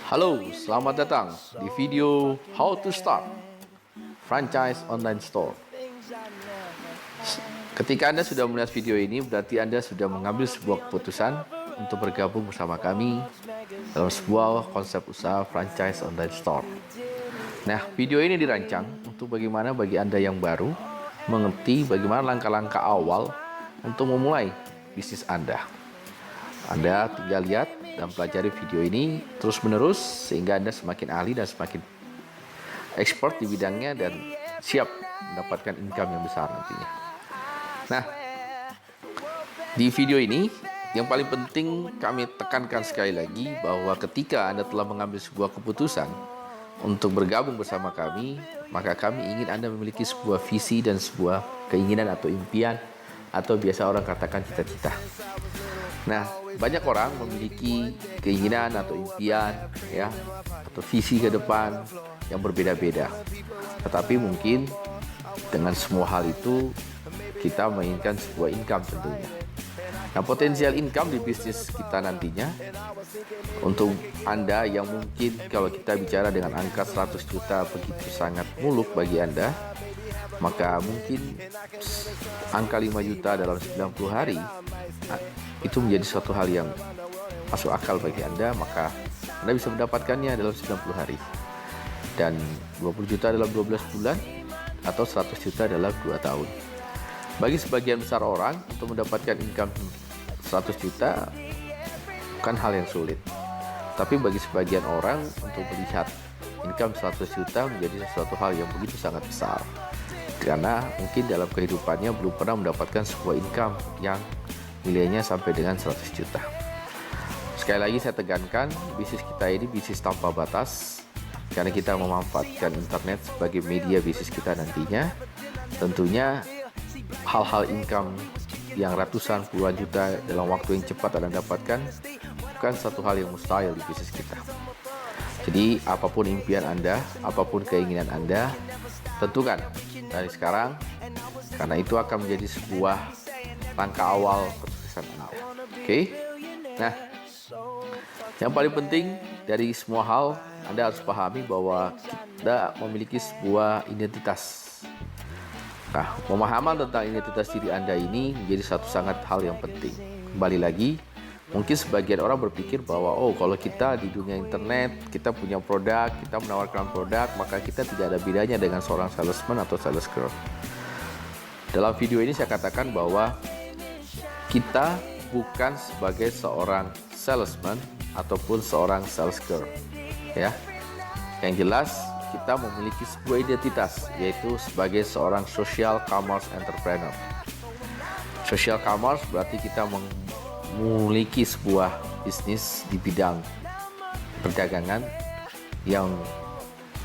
Halo, selamat datang di video How to Start Franchise Online Store. Ketika Anda sudah melihat video ini, berarti Anda sudah mengambil sebuah keputusan untuk bergabung bersama kami dalam sebuah konsep usaha franchise online store. Nah, video ini dirancang untuk bagaimana bagi Anda yang baru mengerti bagaimana langkah-langkah awal untuk memulai bisnis Anda. Anda tinggal lihat dan pelajari video ini terus-menerus sehingga Anda semakin ahli dan semakin expert di bidangnya dan siap mendapatkan income yang besar nantinya. Nah, di video ini yang paling penting kami tekankan sekali lagi bahwa ketika Anda telah mengambil sebuah keputusan untuk bergabung bersama kami, maka kami ingin Anda memiliki sebuah visi dan sebuah keinginan atau impian atau biasa orang katakan cita-cita. Nah, banyak orang memiliki keinginan atau impian ya atau visi ke depan yang berbeda-beda. Tetapi mungkin dengan semua hal itu kita menginginkan sebuah income tentunya. Nah, potensial income di bisnis kita nantinya untuk Anda yang mungkin kalau kita bicara dengan angka 100 juta begitu sangat muluk bagi Anda, maka mungkin angka 5 juta dalam 90 hari itu menjadi suatu hal yang masuk akal bagi Anda, maka Anda bisa mendapatkannya dalam 90 hari. Dan 20 juta dalam 12 bulan atau 100 juta dalam 2 tahun. Bagi sebagian besar orang untuk mendapatkan income 100 juta bukan hal yang sulit. Tapi bagi sebagian orang untuk melihat income 100 juta menjadi sesuatu hal yang begitu sangat besar. Karena mungkin dalam kehidupannya belum pernah mendapatkan sebuah income yang nilainya sampai dengan 100 juta. Sekali lagi saya tegankan, bisnis kita ini bisnis tanpa batas karena kita memanfaatkan internet sebagai media bisnis kita nantinya. Tentunya hal-hal income yang ratusan puluhan juta dalam waktu yang cepat Anda dapatkan bukan satu hal yang mustahil di bisnis kita. Jadi apapun impian Anda, apapun keinginan Anda, tentukan dari sekarang karena itu akan menjadi sebuah langkah awal kesuksesan Anda. Oke? Nah, yang paling penting dari semua hal, Anda harus pahami bahwa kita memiliki sebuah identitas. Nah, pemahaman tentang identitas diri Anda ini menjadi satu sangat hal yang penting. Kembali lagi, mungkin sebagian orang berpikir bahwa kalau kita di dunia internet, kita punya produk, kita menawarkan produk, maka kita tidak ada bedanya dengan seorang salesman atau sales girl. Dalam video ini saya katakan bahwa kita bukan sebagai seorang salesman ataupun seorang sales girl, ya. Yang jelas kita memiliki sebuah identitas, yaitu sebagai seorang social commerce entrepreneur. Social commerce berarti kita memiliki sebuah bisnis di bidang perdagangan yang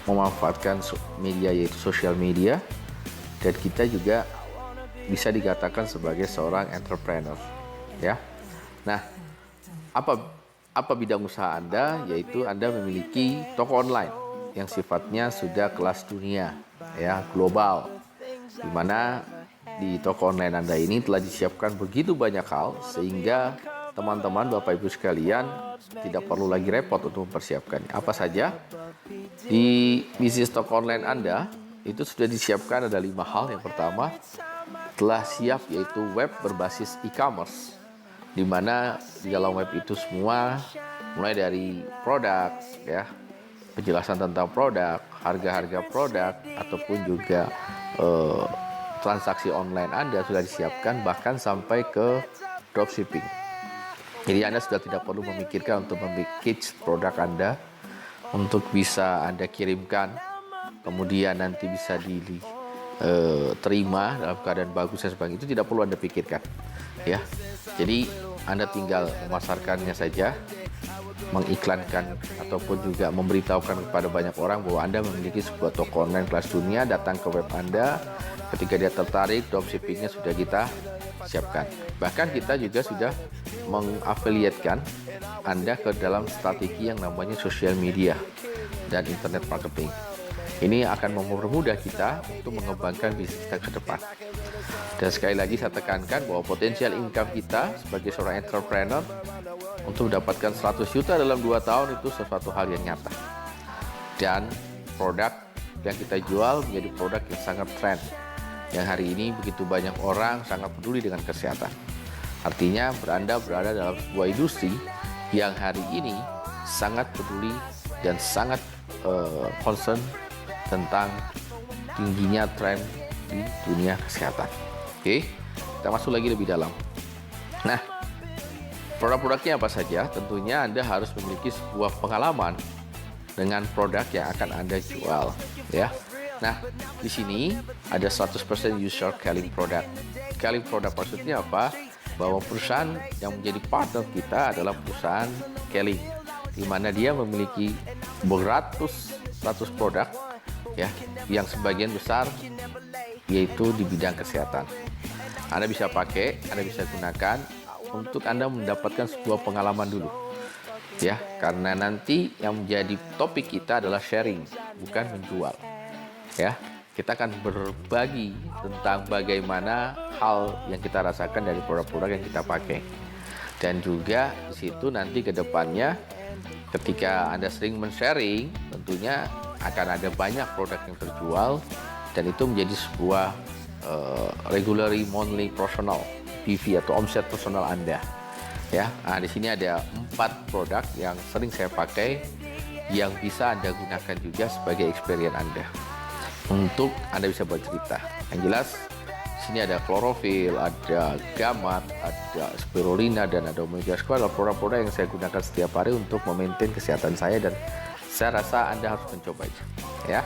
memanfaatkan media, yaitu social media, dan kita juga bisa dikatakan sebagai seorang entrepreneur, ya. Nah, apa bidang usaha Anda? Yaitu Anda memiliki toko online yang sifatnya sudah kelas dunia, ya, global. Di mana di toko online Anda ini telah disiapkan begitu banyak hal sehingga teman-teman Bapak Ibu sekalian tidak perlu lagi repot untuk mempersiapkannya. Apa saja di bisnis toko online Anda itu sudah disiapkan ada 5 hal. Yang pertama telah siap, yaitu web berbasis e-commerce, di mana di dalam web itu semua mulai dari produk, ya, penjelasan tentang produk, harga-harga produk, ataupun juga transaksi online Anda sudah disiapkan, bahkan sampai ke dropshipping. Jadi Anda sudah tidak perlu memikirkan untuk memackage produk Anda untuk bisa Anda kirimkan, kemudian nanti bisa terima dalam keadaan bagus dan sebagainya. Itu tidak perlu Anda pikirkan, ya. Jadi Anda tinggal memasarkannya saja, mengiklankan ataupun juga memberitahukan kepada banyak orang bahwa Anda memiliki sebuah toko online kelas dunia. Datang ke web Anda, ketika dia tertarik, dropshippingnya sudah kita siapkan. Bahkan kita juga sudah mengafiliatkan Anda ke dalam strategi yang namanya social media dan internet marketing. Ini akan mempermudah kita untuk mengembangkan bisnis kita ke depan. Dan sekali lagi saya tekankan bahwa potensial income kita sebagai seorang entrepreneur untuk mendapatkan 100 juta dalam 2 tahun itu sesuatu hal yang nyata. Dan produk yang kita jual menjadi produk yang sangat tren, yang hari ini begitu banyak orang sangat peduli dengan kesehatan. Artinya Anda berada dalam sebuah industri yang hari ini sangat peduli dan sangat concern tentang tingginya tren di dunia kesehatan. Oke, kita masuk lagi lebih dalam. Nah, produk-produknya apa saja? Tentunya Anda harus memiliki sebuah pengalaman dengan produk yang akan Anda jual, ya. Nah, di sini ada 100% user calling product. Calling product maksudnya apa? Bahwa perusahaan yang menjadi partner kita adalah perusahaan calling, di mana dia memiliki beratus produk, ya, yang sebagian besar yaitu di bidang kesehatan. Anda bisa pakai, Anda bisa gunakan untuk Anda mendapatkan sebuah pengalaman dulu, ya, karena nanti yang menjadi topik kita adalah sharing, bukan menjual, ya. Kita akan berbagi tentang bagaimana hal yang kita rasakan dari produk-produk yang kita pakai, dan juga di situ nanti ke depannya ketika Anda sering men-sharing, tentunya akan ada banyak produk yang terjual, dan itu menjadi sebuah regularly monthly personal PV atau omset personal Anda, ya. Nah, di sini ada 4 produk yang sering saya pakai yang bisa Anda gunakan juga sebagai experience Anda untuk Anda bisa bercerita. Yang jelas di sini ada klorofil, ada gamat, ada spirulina, dan ada omega square. Adalah produk-produk yang saya gunakan setiap hari untuk memaintain kesehatan saya, dan saya rasa Anda harus mencobanya, ya.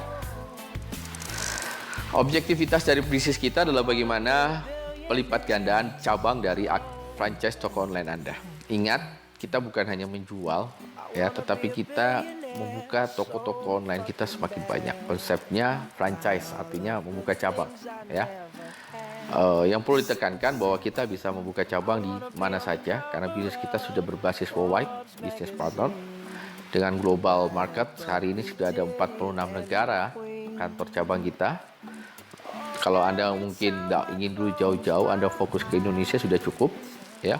Objektivitas dari bisnis kita adalah bagaimana pelipat gandaan cabang dari franchise toko online Anda. Ingat, kita bukan hanya menjual, ya, tetapi kita membuka toko-toko online kita semakin banyak. Konsepnya franchise, artinya membuka cabang, ya. Yang perlu ditekankan bahwa kita bisa membuka cabang di mana saja karena bisnis kita sudah berbasis worldwide business partner dengan global market. Hari ini sudah ada 46 negara kantor cabang kita. Kalau Anda mungkin tidak ingin dulu jauh-jauh, Anda fokus ke Indonesia sudah cukup, ya.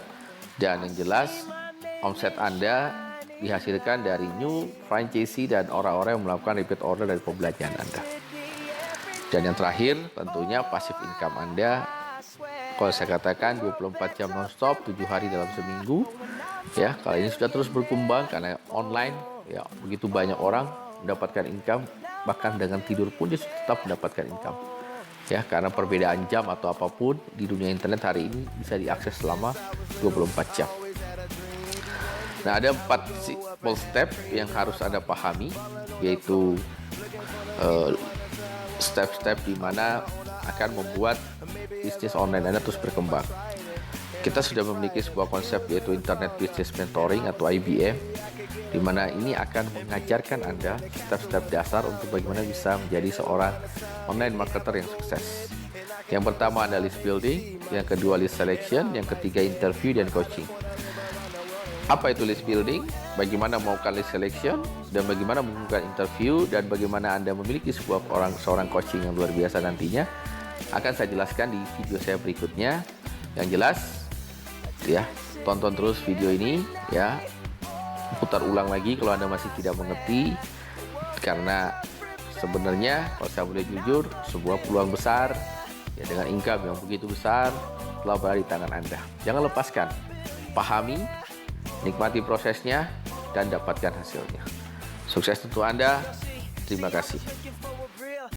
Dan yang jelas omset Anda dihasilkan dari new franchisee dan orang-orang yang melakukan repeat order dari pembelanjaan Anda. Dan yang terakhir tentunya passive income Anda. Kalau saya katakan 24 jam non-stop, 7 hari dalam seminggu, ya. Kalau ini sudah terus berkembang karena online, ya, begitu banyak orang mendapatkan income, bahkan dengan tidur pun dia tetap mendapatkan income, ya, karena perbedaan jam atau apapun di dunia internet hari ini bisa diakses selama 24 jam. Nah, ada 4 simple step yang harus Anda pahami, yaitu step-step di mana akan membuat bisnis online Anda terus berkembang. Kita sudah memiliki sebuah konsep yaitu Internet Business Mentoring atau IBM, di mana ini akan mengajarkan Anda step-step dasar untuk bagaimana bisa menjadi seorang online marketer yang sukses. Yang pertama adalah list building, yang kedua list selection, yang ketiga interview dan coaching. Apa itu list building? Bagaimana melakukan list selection, dan bagaimana melakukan interview, dan bagaimana Anda memiliki seorang coaching yang luar biasa nantinya akan saya jelaskan di video saya berikutnya. Yang jelas, ya, tonton terus video ini, ya, putar ulang lagi kalau Anda masih tidak mengerti, karena sebenarnya kalau saya boleh jujur, sebuah peluang besar, ya, dengan income yang begitu besar telah berada di tangan Anda. Jangan lepaskan, pahami, nikmati prosesnya, dan dapatkan hasilnya. Sukses untuk Anda. Terima kasih.